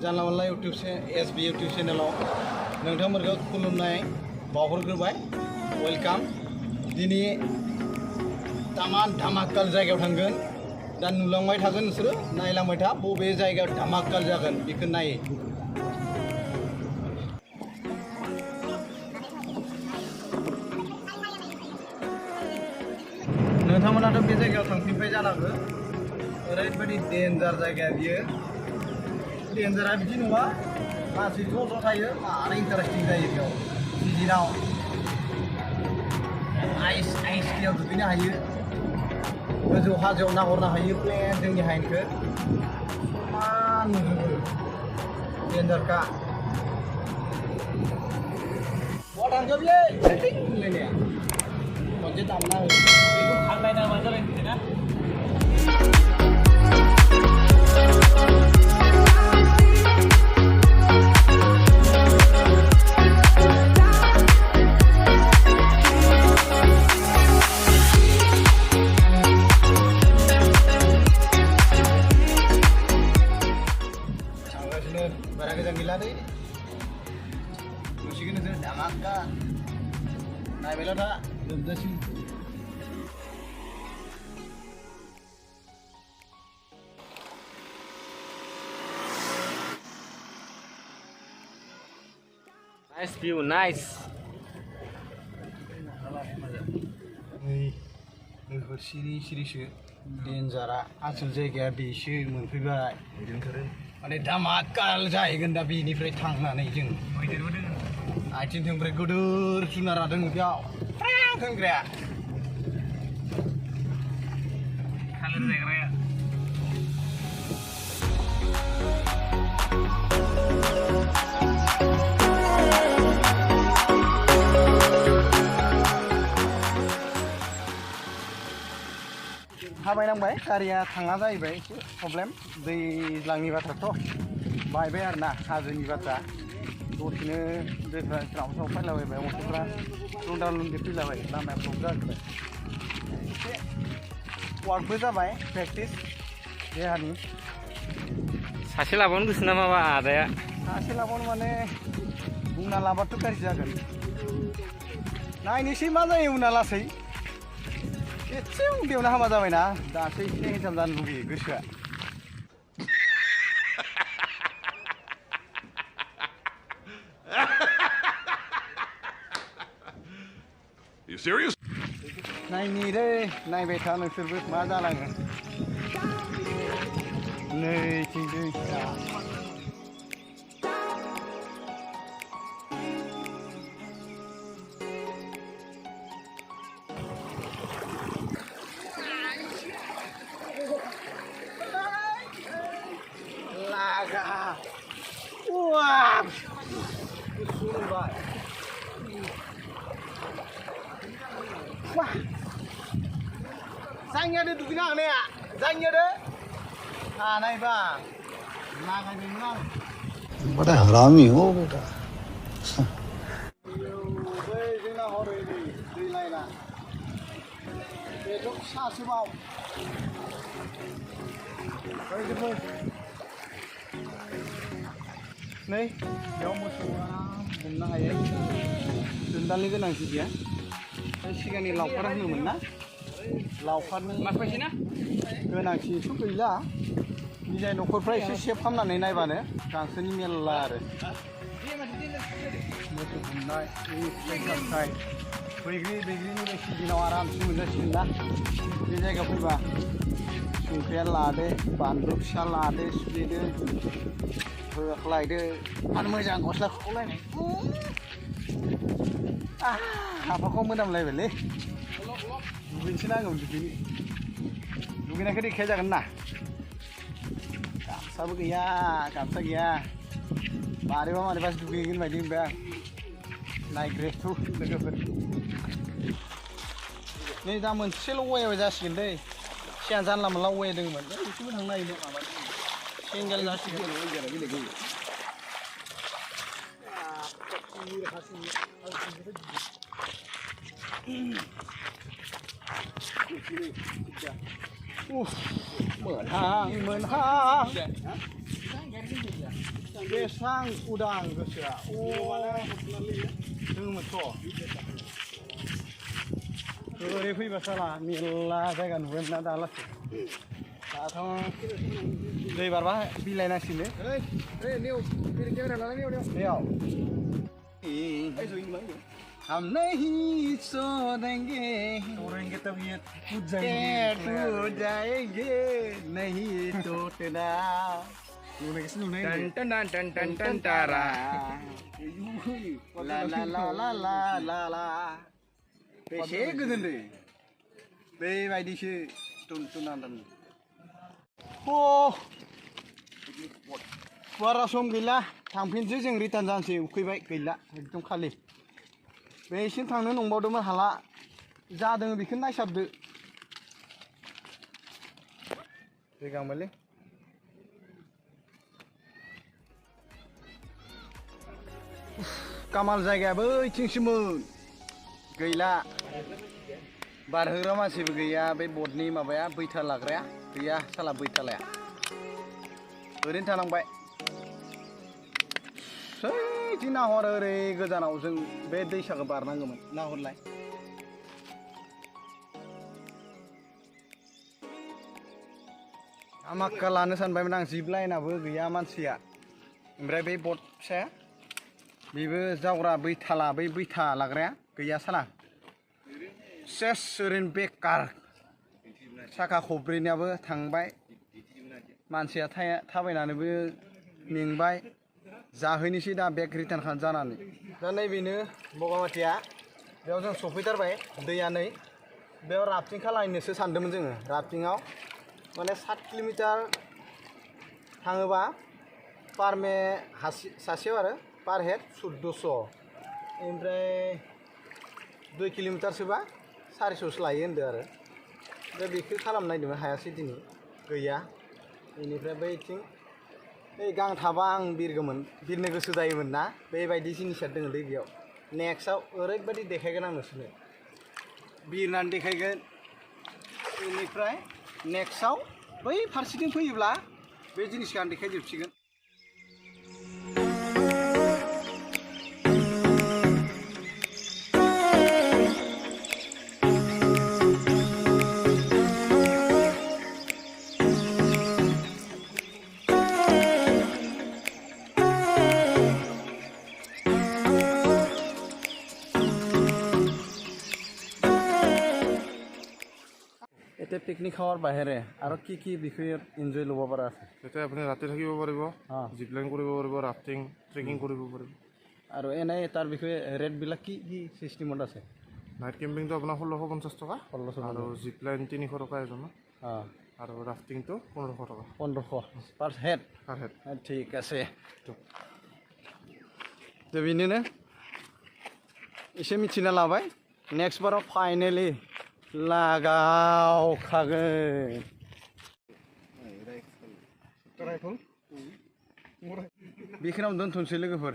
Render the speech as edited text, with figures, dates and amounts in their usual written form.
जानला मोनला SB YouTube चेनेलाव नोंथांमोनखौ खुलुमनाय बावहरग्रोबाय वेलकाम दिनै तामान धामाकाल जायगायाव थांगोन दा नुलांबाय थागोन नोंसोरो नायलांबाय था बबे जायगायाव धामाकाल जागोन बेखौ नाय नोंथांमोनाथ' बे जायगायाव थांफिनबाय जानांगौ ओरैबायदि डेन्जार जायगा बियो डेन्जारा बिदि नङा मानसि ज' थायो आरो इन्टारेस्टिं जायो बेयाव सिजनाव आइस दैयाव दुगैनो हायो गोजौ हाजोआव नाहरनो हायो प्लेन जोंनि हायेनखौ समान नुजोबो डेन्जारखा बहा थांखो बियो होनलायनाया खनसे दामना हो बेखौ खांलायना मा जाबाय ना बारा गोजान गैला दै नुसिगोन नोंसोर धामाका नायबायल' था जोबजासिम Nice view, nice. नै सिरि सिरिसो डेन्जारा आसोल जायगाया बेसो मोनफैबाय माने धामाकाल जाहैगोन दा बेनिफ्राय थांनानै जों आथिं थोंब्रै गोदोर जुनारा दङ बेयाव फ्रां होनग्राया थालिर जायग्राया थाबायनांबाय गारिया थाङा जाहैबाय एसे प्रब्लेम दैज्लांनि बाथ्राथ' बायबाय आरो ना हाजोनि बाथ्रा दसेनो दैफ्रा स्राव फैलाबायबाय गथ'फ्रा लुन्दा लुन्दि फैलाबाय लामाया प्रब्लेम जाजोब्बाय एसे वार्कबो जाबाय प्रेक्टिस देहानि सासे लाबावनो गोसो ना माबा आदाया सासे लाबावनो माने बुंना लाबाथ' गाज्रि जागोन नायनोसै मा जायो उनाव लासै एसे उन्दैयावनो हामा जाबायना दासो एसे हिसाब जानो लुगैयो गोसोआ You serious? नायनि दै नायबाय था नोंसोरबो मा जालाङो नैथिं दैसा laga wah sumpah wah जायनिया दे दुगैनो हानाया जायनिया दे हानाय बा लागायदोंमोन आं बड़ा हरामी हो बेटा बै जोंना हरै दै लायना बेथ' फिसासोबाव नै बेयाव मोसौआ हमनो हायो दोनदालनि गोनांथि गैया सिगांनि लावखारा होनोमोन ना लावखारनि माखासेना गोनांथिथ' गैला निजाय न'खरफ्रा एसे सेफ खालामनानै नायबानो गांसोनि मेरला आरो मोसौ गुमनाय फिथाइ सामथाइ बैग्रिनि बे सिजनाव आरामसे मोनजासिगोन ना बे जायगायाव फैबा संख्रिया लादो बानलु फिसा लादो सुलिदो होख्लायदो आरो मोजां गस्ला खुलायनाय हाफाखौ मोनामलायबायलै दुगैनोसै नांगौ दुगैनायखौ देखाया जागोन ना गामसाबो गैया गामसा गैया मारैबासो दुगैगोन बायदि मोनबाय आं नायग्रेथ' लोगोफोर नै दा मोनसेल' वेयाव जासिगोन दै सिगां जानला मोनला वे दङमोन बेखौबो थांनो नागिरदों माबा सिंगेल जासिगोन मोनहां बेसां उदां गोसोआ दोङोमोनथ' ओरै फैबा साला मेरला जायगा नुबायमोन ना दालासै दाथ' दै बारबा बिलाइनांसिगोनलै बेयाव हम नहीं छोड़ेंगे तो ये टूट जाएंगे नहीं टूटना टन तारा ला ला ला ला ला ला ला बेसे गोजोनदों बेबायदिसो टुनटुनान बारा सम गैला थांफिनसै जों रिटार्न जानोसै उखैबाय गैला एकदम खालि बेसिम थांनो नंबावदोंमोन हाला जादों बेखौनो नायसाबदो दै गांबायलै कामाल जायगाया बैथिंसोमोन गैला बारहोग्रा मानसिबो गैया बे बटनि माबाया बैथा लाग्राया गैया साला बैथालाया ओरैनो थानांबाय सैथिं नाहर ओरै गोजानाव जों बे दैसाखौ बारनांगौमोन नाहरलाय आमाक्का लानो सानबायमोन आं जिप लाइनाबो गैया मानसिया ओमफ्राय बे बट फिसाया बेबो जावग्रा बैथाला बै बैथा लाग्राया गैया साला सेस ओरैनो बेकार साखा खब्रैनियाबो थांबाय मानसिया थाबायनानैबो मेंबाय जाहैनोसै दा बेग रिटार्न खालाम जानानै दा नैबेनो बगामाथिया बेयाव जों सफैथारबाय दैया नै बेयाव राफ्टिं खालामनोसो सानदोंमोन जोङो राफ्टिंआव माने 7 किल'मिटार थाङोबा पार मे सासेयाव आरो पार हेड 1400 ओमफ्राय 2 किल'मिटारसोबा 400सो लायो होनदों आरो दा बेखौ खालामनो नायदोंमोन हायासै दिनै गैया बेनिफ्राय बैथिं बै गां थाबा आं बिरनो गोसो जायोमोन ना बेबायदि जिनिसा दङ दै बेयाव नेक्स्टआव ओरैबायदि देखायगोन आं नोंसोरनो बिरनानै देखायगोन बेनिफ्राय नेक्स्टआव बै फारसेथिं फैयोब्ला बे जिनिसखौ आं देखायजोबसिगोन এতিয়া পিকনিক খাওয়ার বাহিৰে আৰু কি বিষয়ে এনজয় ল'ব পৰা আছে এতিয়া আপুনি ৰাতি থাকিব পাৰিব জিপ লাইন কৰিব পাৰিব ৰাফটিং ট্ৰেকিং কৰিব পাৰিব আৰু এনে তাৰ বিষয়ে ৰেটবিলাক কি চিষ্টেমত আছে নাইট কেম্পিংটো আপোনাৰ 1650 টকা আৰু জিপ লাইন 300 টকা এজনৰ আৰু ৰাফটিংটো 1500 টকা 1500 পাৰ হেড ঠিক আছে दा बेनिनो एसे मिथिना लाबाय नेक्स्ट बाराव फाइनेलि लागावखागोन बेखिनियावनो दोनथ'नोसै लोगोफोर